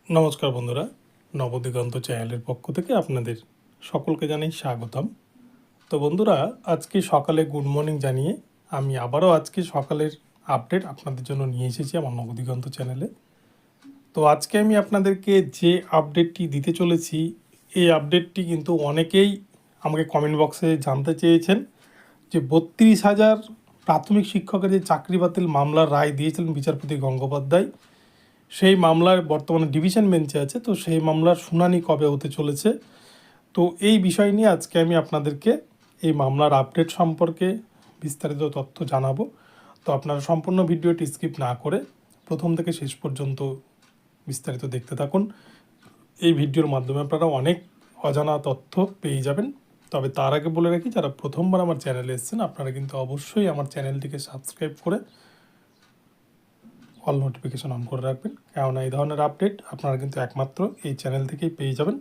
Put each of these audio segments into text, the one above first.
নমস্কার বন্ধুরা, নবদিগন্ত চ্যানেলের পক্ষ থেকে আপনাদের সকলকে জানাই স্বাগতম। তো বন্ধুরা, আজকে সকালে গুড মর্নিং জানিয়ে আমি আবারও আজকে সকালের আপডেট আপনাদের জন্য নিয়ে এসেছি আমার নবদিগন্ত চ্যানেলে। তো আজকে আমি আপনাদেরকে যে আপডেটটি দিতে চলেছি, এই আপডেটটি কিন্তু অনেকেই আমাকে কমেন্ট বক্সে জানতে চেয়েছেন যে 32,000 প্রাথমিক শিক্ষকের যে চাকরি বাতিল মামলার রায় দিয়েছিলেন বিচারপতি গঙ্গোপাধ্যায়, সেই মামলার বর্তমানে ডিভিশন বেঞ্চে আছে। তো সেই মামলার শুনানি কবে হতে চলেছে, তো এই বিষয় নিয়ে আজকে আমি আপনাদেরকে এই মামলার আপডেট সম্পর্কে বিস্তারিত তথ্য জানাবো। তো আপনারা সম্পূর্ণ ভিডিওটি স্কিপ না করে প্রথম থেকে শেষ পর্যন্ত বিস্তারিত দেখতে থাকুন। এই ভিডিওর মাধ্যমে আপনারা অনেক অজানা তথ্য পেয়ে যাবেন। তবে তার আগে বলে রাখি, যারা প্রথমবার আমার চ্যানেলে এসেছেন আপনারা কিন্তু অবশ্যই আমার চ্যানেলটিকে সাবস্ক্রাইব করে অল নোটিফিকেশন অন করে রাখবেন, কেননা এই ধরনের আপডেট আপনারা কিন্তু একমাত্র এই চ্যানেল থেকেই পেয়ে যাবেন।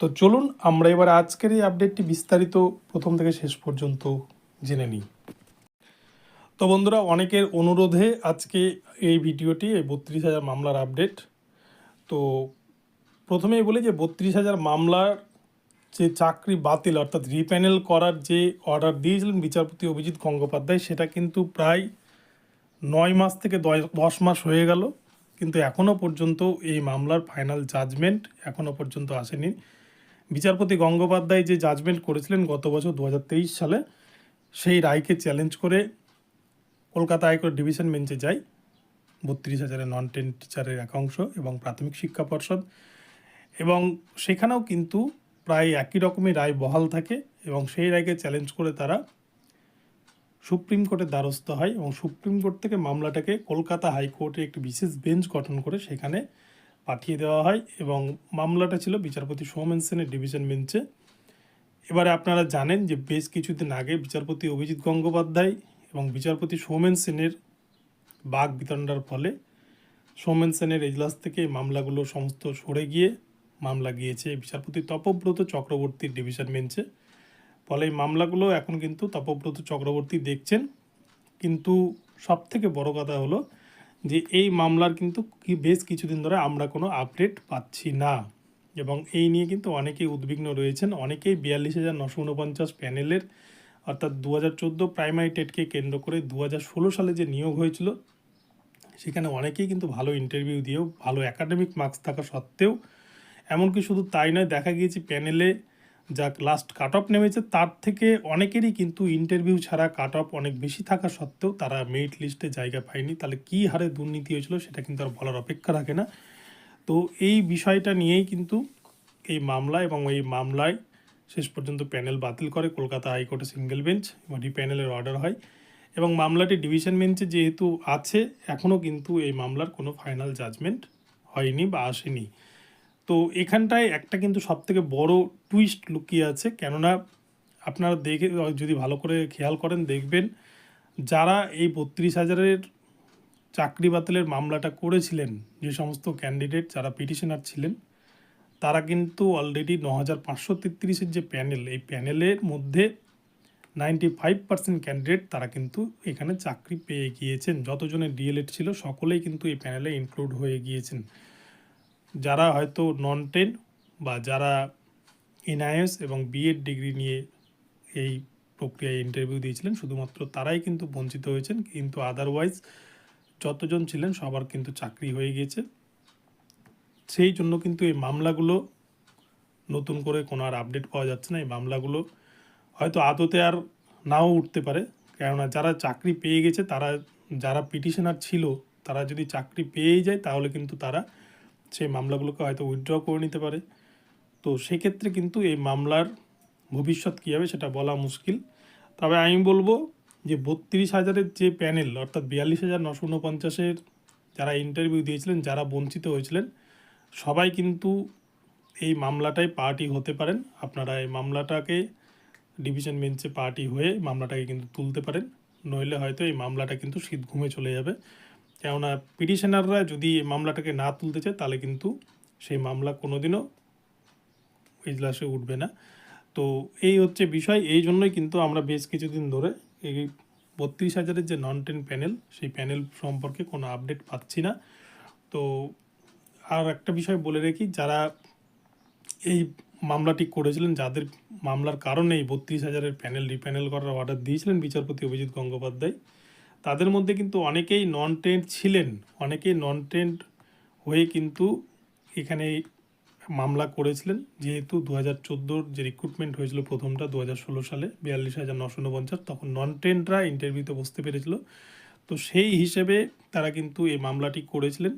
তো চলুন আমরা এবার আজকের এই আপডেটটি বিস্তারিত প্রথম থেকে শেষ পর্যন্ত জেনে নিই। তো বন্ধুরা, অনেকের অনুরোধে আজকে এই ভিডিওটি, এই 32,000 মামলার আপডেট। তো প্রথমেই বলি যে 32,000 মামলার যে চাকরি বাতিল অর্থাৎ রিপ্যানেল করার যে অর্ডার দিয়েছিলেন বিচারপতি অভিজিৎ গঙ্গোপাধ্যায়, সেটা কিন্তু প্রায় 9 মাস থেকে 10 মাস হয়ে গেল, কিন্তু এখনও পর্যন্ত এই মামলার ফাইনাল জাজমেন্ট এখনও পর্যন্ত আসেনি। বিচারপতি গঙ্গোপাধ্যায় যে জাজমেন্ট করেছিলেন গত বছর 2023 সালে, সেই রায়কে চ্যালেঞ্জ করে কলকাতা হাইকোর্ট ডিভিশন বেঞ্চে যায় 32,000 নন টেন টিচারের একাংশ এবং প্রাথমিক শিক্ষা পর্ষদ, এবং সেখানেও কিন্তু প্রায় একই রকমই রায় বহাল থাকে এবং সেই রায়কে চ্যালেঞ্জ করে তারা সুপ্রিম কোর্টের দ্বারস্থ হয় এবং সুপ্রিম কোর্ট থেকে মামলাটাকে কলকাতা হাইকোর্টে একটি বিশেষ বেঞ্চ গঠন করে সেখানে পাঠিয়ে দেওয়া হয় এবং মামলাটা ছিল বিচারপতি সৌমেন সেনের ডিভিশন বেঞ্চে। এবারে আপনারা জানেন যে বেশ কিছুদিন আগে বিচারপতি অভিজিৎ গঙ্গোপাধ্যায় এবং বিচারপতি সৌমেন সেনের বাক বিতণ্ডার ফলে সৌমেন সেনের এজলাস থেকে মামলাগুলো সমস্ত সরে গিয়ে মামলা গিয়েছে বিচারপতি তপব্রত চক্রবর্তীর ডিভিশন বেঞ্চে। ফলে এই মামলাগুলো এখন কিন্তু তপব্রত চক্রবর্তী দেখছেন। কিন্তু সবথেকে বড় কথা হলো যে এই মামলার কিন্তু বেশ কিছুদিন ধরে আমরা কোনো আপডেট পাচ্ছি না এবং এই নিয়ে কিন্তু অনেকেই উদ্বিগ্ন রয়েছেন। অনেকেই 42,949 প্যানেলের অর্থাৎ 2014 প্রাইমারি টেটকে কেন্দ্র করে 2016 সালে যে নিয়োগ হয়েছিল, সেখানে অনেকেই কিন্তু ভালো ইন্টারভিউ দিয়েও ভালো একাডেমিক মার্কস থাকা সত্ত্বেও, এমনকি শুধু তাই নয়, দেখা গিয়েছে প্যানেলে যা লাস্ট কাট অফ নেমেছে তার থেকে অনেকেরই কিন্তু ইন্টারভিউ ছাড়া কাট অফ অনেক বেশি থাকা সত্ত্বেও তারা মেরিট লিস্টে জায়গা পায়নি। তাহলে কী হারে দুর্নীতি হয়েছিল সেটা কিন্তু আর বলার অপেক্ষা রাখে না। তো এই বিষয়টা নিয়েই কিন্তু এই মামলা এবং এই মামলায় শেষ পর্যন্ত প্যানেল বাতিল করে কলকাতা হাইকোর্টে সিঙ্গেল বেঞ্চ এবং প্যানেলের অর্ডার হয় এবং মামলাটি ডিভিশন বেঞ্চে যেহেতু আছে, এখনও কিন্তু এই মামলার কোনো ফাইনাল জাজমেন্ট হয়নি বা আসেনি। তো এখানটায় একটা কিন্তু সবথেকে বড় টুইস্ট লুকিয়ে আছে, কেননা আপনারা দেখে যদি ভালো করে খেয়াল করেন দেখবেন যারা এই 32,000-এর চাকরি বাতিলের মামলাটা করেছিলেন, যে সমস্ত ক্যান্ডিডেট যারা পিটিশনার ছিলেন, তারা কিন্তু অলরেডি 9,533-এর যে প্যানেল, এই প্যানেলের মধ্যে 95% ক্যান্ডিডেট তারা কিন্তু এখানে চাকরি পেয়ে গিয়েছেন। যতজনের ডিএলএড ছিল সকলেই কিন্তু এই প্যানেলে ইনক্লুড হয়ে গিয়েছেন। যারা হয়তো নন টেন বা যারা এনআইএস এবং বিএড ডিগ্রি নিয়ে এই প্রক্রিয়ায় ইন্টারভিউ দিয়েছিলেন, শুধুমাত্র তারাই কিন্তু বঞ্চিত হয়েছেন, কিন্তু আদারওয়াইজ যতজন ছিলেন সবার কিন্তু চাকরি হয়ে গিয়েছে। সেই জন্য কিন্তু এই মামলাগুলো নতুন করে কোনো আর আপডেট পাওয়া যাচ্ছে না। এই মামলাগুলো হয়তো আদতে আর নাও উঠতে পারে, কেননা যারা চাকরি পেয়ে গেছে, তারা যারা পিটিশনার ছিল তারা যদি চাকরি পেয়েই যায় তাহলে কিন্তু তারা সেই মামলাগুলোকে হয়তো উইথড্র করে নিতে পারে। তো সেক্ষেত্রে কিন্তু এই মামলার ভবিষ্যৎ কী হবে সেটা বলা মুশকিল। তবে আমি বলবো যে 32,000-এর যে প্যানেল অর্থাৎ 42,949-এর যারা ইন্টারভিউ দিয়েছিলেন, যারা বঞ্চিত হয়েছিলেন, সবাই কিন্তু এই মামলাটায় পার্টি হতে পারেন। আপনারা এই মামলাটাকে ডিভিশন বেঞ্চে পার্টি হয়ে মামলাটাকে কিন্তু তুলতে পারেন, নইলে হয়তো এই মামলাটা কিন্তু শীত ঘুমে চলে যাবে। কেননা পিটিশনাররা যদি এই মামলাটাকে না তুলতে চায় তাহলে কিন্তু সেই মামলা কোনোদিনও এজলাসে উঠবে না। তো এই হচ্ছে বিষয়। এই জন্যই কিন্তু আমরা বেশ কিছুদিন ধরে এই 32,000-এর যে নন টেন প্যানেল, সেই প্যানেল সম্পর্কে কোনো আপডেট পাচ্ছি না। তো আর একটা বিষয় বলে রাখি, যারা এই মামলাটি করেছিলেন, যাদের মামলার কারণে এই 32,000-এর প্যানেল রিপ্যানেল করার অর্ডার দিয়েছিলেন বিচারপতি অভিজিৎ গঙ্গোপাধ্যায়, তাদের মধ্যে কিন্তু অনেকেই নন ট্রেন্ড ছিলেন। অনেকেই নন ট্রেন্ড হয়ে কিন্তু এখানে মামলা করেছিলেন, যেহেতু 2014 যে রিক্রুটমেন্ট হয়েছিল প্রথমটা 2016 সালে 42,949, তখন নন ট্রেন্ডরা ইন্টারভিউতে বসতে পেরেছিল। তো সেই হিসেবে তারা কিন্তু এই মামলাটি করেছিলেন।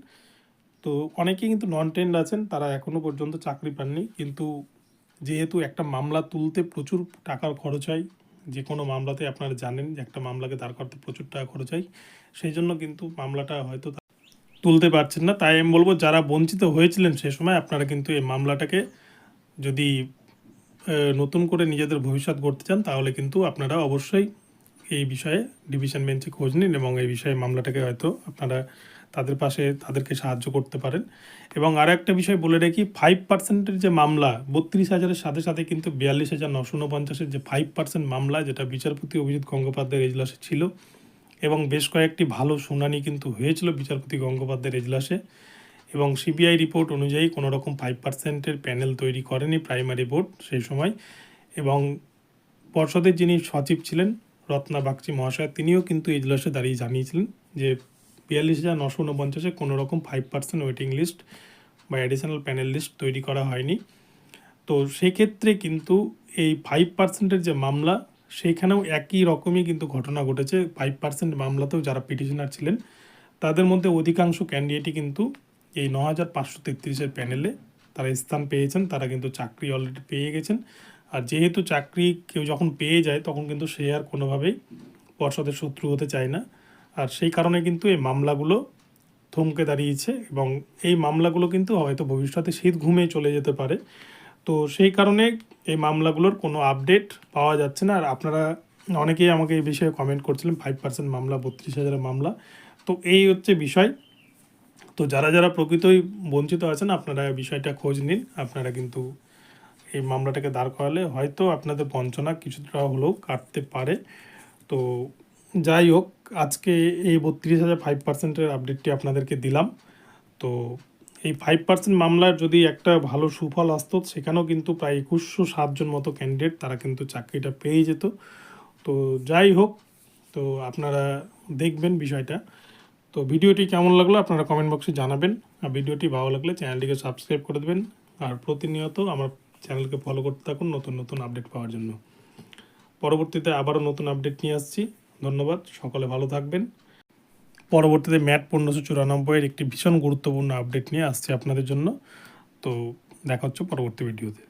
তো অনেকেই কিন্তু নন ট্রেন্ড আছেন, তারা এখনও পর্যন্ত চাকরি পাননি। কিন্তু যেহেতু একটা মামলা তুলতে প্রচুর টাকার খরচ হয়, যে কোনো মামলাতে আপনারা জানেন যে একটা মামলাকে দাঁড় করতে প্রচুর টাকা খরচ হয়, সেই জন্য কিন্তু মামলাটা হয়তো তুলতে পারছেন না। তাই আমি বলবো, যারা বঞ্চিত হয়েছিলেন সে সময়, আপনারা কিন্তু এই মামলাটাকে যদি নতুন করে নিজেদের ভবিষ্যৎ গড়তে চান, তাহলে কিন্তু আপনারা অবশ্যই এই বিষয়ে ডিভিশন বেঞ্চে খোঁজ নিন এবং এই বিষয়ে মামলাটাকে হয়তো আপনারা তাদেরকে সাহায্য করতে পারেন। এবং আর একটা বিষয় বলে রাখি, 5%-এর যে মামলা 32,000-এর সাথে সাথে কিন্তু 42,949-এর যে 5% মামলা, যেটা বিচারপতি অভিজিৎ গঙ্গোপাধ্যায়ের এজলাসে ছিল, এবং বেশ কয়েকটি ভালো শুনানি কিন্তু হয়েছিল বিচারপতি গঙ্গোপাধ্যায়ের এজলাসে, এবং সিবিআই রিপোর্ট অনুযায়ী কোনো রকম 5%-এর প্যানেল তৈরি করেনি প্রাইমারি বোর্ড সেই সময়। এবং পর্ষদের যিনি সচিব ছিলেন রত্না বাগচি মহাশয়, তিনিও কিন্তু এজলাসে দাঁড়িয়ে জানিয়েছিলেন যে 42,949-এ কোনো রকম 5% ওয়েটিং লিস্ট বা অ্যাডিশনাল প্যানেল লিস্ট তৈরি করা হয়নি। তো সেক্ষেত্রে কিন্তু এই 5%-এর যে মামলা, সেইখানেও একই রকমই কিন্তু ঘটনা ঘটেছে। 5% মামলাতেও যারা পিটিশনার ছিলেন, তাদের মধ্যে অধিকাংশ ক্যান্ডিডেটই কিন্তু এই 9,533-এর প্যানেলে তারা স্থান পেয়েছেন, তারা কিন্তু চাকরি অলরেডি পেয়ে গেছেন। আর যেহেতু চাকরি কেউ যখন পেয়ে যায়, তখন কিন্তু সে আর কোনোভাবেই পর্ষদের শত্রু হতে চায় না। আর সেই কারণে কিন্তু এই মামলাগুলো থমকে দাঁড়িয়েছে, এবং এই মামলাগুলো কিন্তু হয়তো ভবিষ্যতে শীত ঘুমে চলে যেতে পারে। তো সেই কারণে এই মামলাগুলোর কোনো আপডেট পাওয়া যাচ্ছে না। আর আপনারা অনেকেই আমাকে এই বিষয়ে কমেন্ট করছিলেন, 5% মামলা, 32,000-এর মামলা। তো এই হচ্ছে বিষয়। তো যারা যারা প্রকৃতই বঞ্চিত আছেন, আপনারা বিষয়টা খোঁজ নিন। আপনারা কিন্তু এই মামলাটাকে দাঁড় করালে হয়তো আপনাদের বঞ্চনা কিছুটা হলেও কাটতে পারে। তো যাই হোক, আজকে এই 32,000 5%-এর আপডেটটি আপনাদেরকে দিলাম। তো এই 5% মামলার যদি একটা ভালো সুফল আসতো, সেখানেও কিন্তু প্রায় 2,107 জন মতো ক্যান্ডিডেট তারা কিন্তু চাকরিটা পেয়ে যেত। তো যাই হোক, তো আপনারা দেখবেন বিষয়টা। তো ভিডিওটি কেমন লাগলো আপনারা কমেন্ট বক্সে জানাবেন। আর ভিডিওটি ভালো লাগলে চ্যানেলটিকে সাবস্ক্রাইব করে দেবেন। আর প্রতিনিয়ত আমার চ্যানেলকে ফলো করতে থাকুন নতুন নতুন আপডেট পাওয়ার জন্য। পরবর্তীতে আবারও নতুন আপডেট নিয়ে আসছি। ধন্যবাদ, সকলে ভালো থাকবেন। পরবর্তীতে ম্যাট 1594-এর একটি ভীষণ গুরুত্বপূর্ণ আপডেট নিয়ে আসছে আপনাদের জন্য। তো দেখা হচ্ছে পরবর্তী ভিডিওতে।